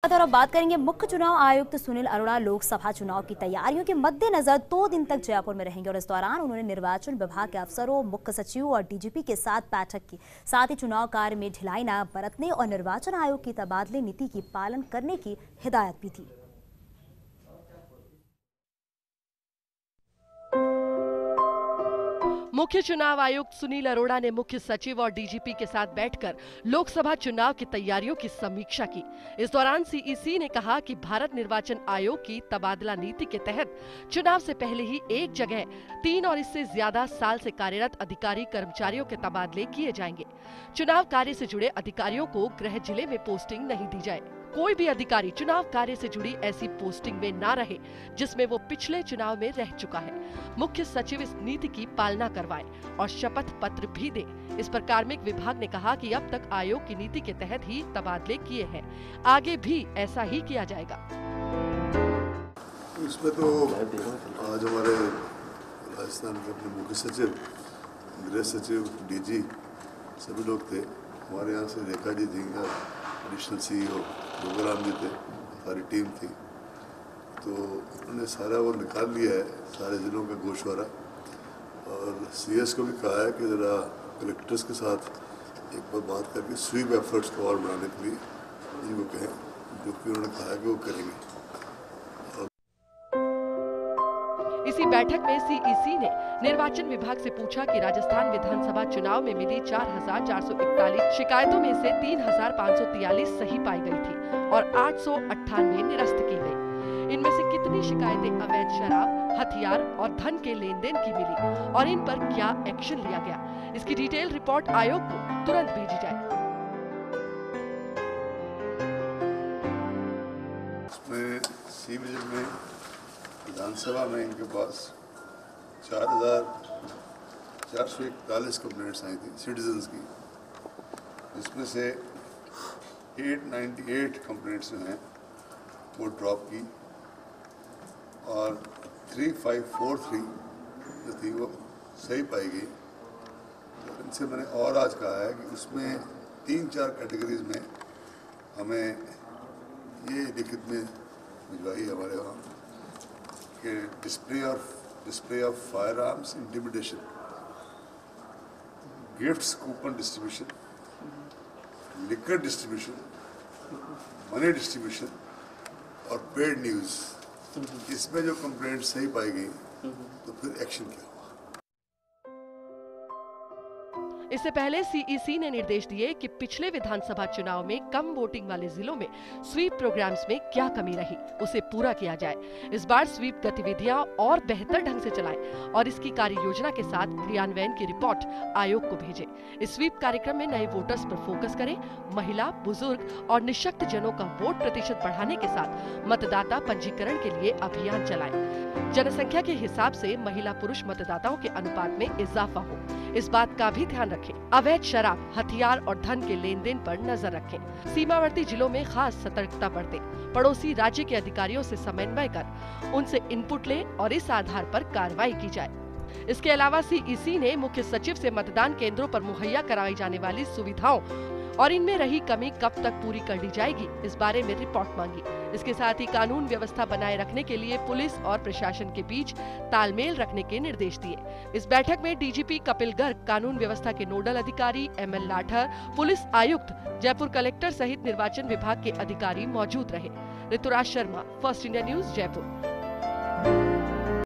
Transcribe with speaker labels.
Speaker 1: और अब बात करेंगे मुख्य चुनाव आयुक्त सुनील अरोड़ा लोकसभा चुनाव की तैयारियों के मद्देनजर 2 दिन तक जयपुर में रहेंगे और इस दौरान उन्होंने निर्वाचन विभाग के अफसरों, मुख्य सचिव और डीजीपी के साथ बैठक की। साथ ही चुनाव कार्य में ढिलाई न बरतने और निर्वाचन आयोग की तबादले नीति की पालन करने की हिदायत भी दी।
Speaker 2: मुख्य चुनाव आयुक्त सुनील अरोड़ा ने मुख्य सचिव और डीजीपी के साथ बैठकर लोकसभा चुनाव की तैयारियों की समीक्षा की। इस दौरान सीईसी ने कहा कि भारत निर्वाचन आयोग की तबादला नीति के तहत चुनाव से पहले ही एक जगह 3 और इससे ज्यादा साल से कार्यरत अधिकारी कर्मचारियों के तबादले किए जाएंगे। चुनाव कार्य से जुड़े अधिकारियों को गृह जिले में पोस्टिंग नहीं दी जाए। कोई भी अधिकारी चुनाव कार्य से जुड़ी ऐसी पोस्टिंग में ना रहे जिसमें वो पिछले चुनाव में रह चुका है। मुख्य सचिव इस नीति की पालना करवाए और शपथ पत्र भी दे। इस पर कार्मिक विभाग ने कहा कि अब तक आयोग की नीति के तहत ही तबादले किए हैं, आगे भी ऐसा ही किया जाएगा।
Speaker 3: इसमें तो आज हमारे राजस्थान के अपने मुख्य सचिव, गृह सचिव, डीजी सभी लोग थे। हमारे यहाँ से रेखा जी थी, एडिशनल सीईओ गोगराम जी थे, हमारी टीम थी। तो उन्होंने सारा वो निकाल लिया है, सारे जिलों का गोशवारा, और सीएस को भी कहा है कि ज़रा कलेक्टर्स के साथ एक बार बात करके स्वीप एफर्ट्स को और बढ़ाने के लिए इनको कहें, जो कि उन्होंने कहा है कि वो करेंगे।
Speaker 2: इसी बैठक में सीईसी ने निर्वाचन विभाग से पूछा कि राजस्थान विधानसभा चुनाव में मिली 4,441 शिकायतों में से 3,543 सही पाई गई थी और 898 निरस्त की गई। इनमें से कितनी शिकायतें अवैध शराब, हथियार और धन के लेन देन की मिली और इन पर क्या एक्शन लिया गया, इसकी डिटेल रिपोर्ट आयोग को तुरंत भेजी जाए।
Speaker 3: विधानसभा में इनके पास 4,441 कंप्लेंट्स आई थी सिटीजन्स की, जिसमें से 898 कंप्लेंट्स जो हैं वो ड्रॉप की और 3543 जो थी वो सही पाई गई। तो इनसे मैंने और आज कहा है कि उसमें 3-4 कैटेगरीज में हमें ये लिखित में भिजवाई हमारे वहाँ कि display of fire arms, intimidation, gifts, coupon distribution, liquor distribution, money distribution और पेड न्यूज़। इसमें जो कंप्लेंट सही पाई गई तो फिर एक्शन क्या हुआ।
Speaker 2: इससे पहले सीईसी ने निर्देश दिए कि पिछले विधानसभा चुनाव में कम वोटिंग वाले जिलों में स्वीप प्रोग्राम्स में क्या कमी रही, उसे पूरा किया जाए। इस बार स्वीप गतिविधियां और बेहतर ढंग से चलाएं और इसकी कार्य योजना के साथ क्रियान्वयन की रिपोर्ट आयोग को भेजें। इस स्वीप कार्यक्रम में नए वोटर्स पर फोकस करें, महिला, बुजुर्ग और निःशक्त जनों का वोट प्रतिशत बढ़ाने के साथ मतदाता पंजीकरण के लिए अभियान चलाएं। जनसंख्या के हिसाब से महिला पुरुष मतदाताओं के अनुपात में इजाफा हो, इस बात का भी ध्यान रखें। अवैध शराब, हथियार और धन के लेन देन पर नजर रखें। सीमावर्ती जिलों में खास सतर्कता बरतें। पड़ोसी राज्य के अधिकारियों से समन्वय कर उनसे इनपुट लें और इस आधार पर कार्रवाई की जाए। इसके अलावा सीईसी ने मुख्य सचिव से मतदान केंद्रों पर मुहैया कराई जाने वाली सुविधाओं और इनमें रही कमी कब तक पूरी कर ली जाएगी, इस बारे में रिपोर्ट मांगी। इसके साथ ही कानून व्यवस्था बनाए रखने के लिए पुलिस और प्रशासन के बीच तालमेल रखने के निर्देश दिए। इस बैठक में डीजीपी कपिल गर्ग, कानून व्यवस्था के नोडल अधिकारी एमएल लाठर, पुलिस आयुक्त, जयपुर कलेक्टर सहित निर्वाचन विभाग के अधिकारी मौजूद रहे। Rituraj Sharma, First India News, Jaipur.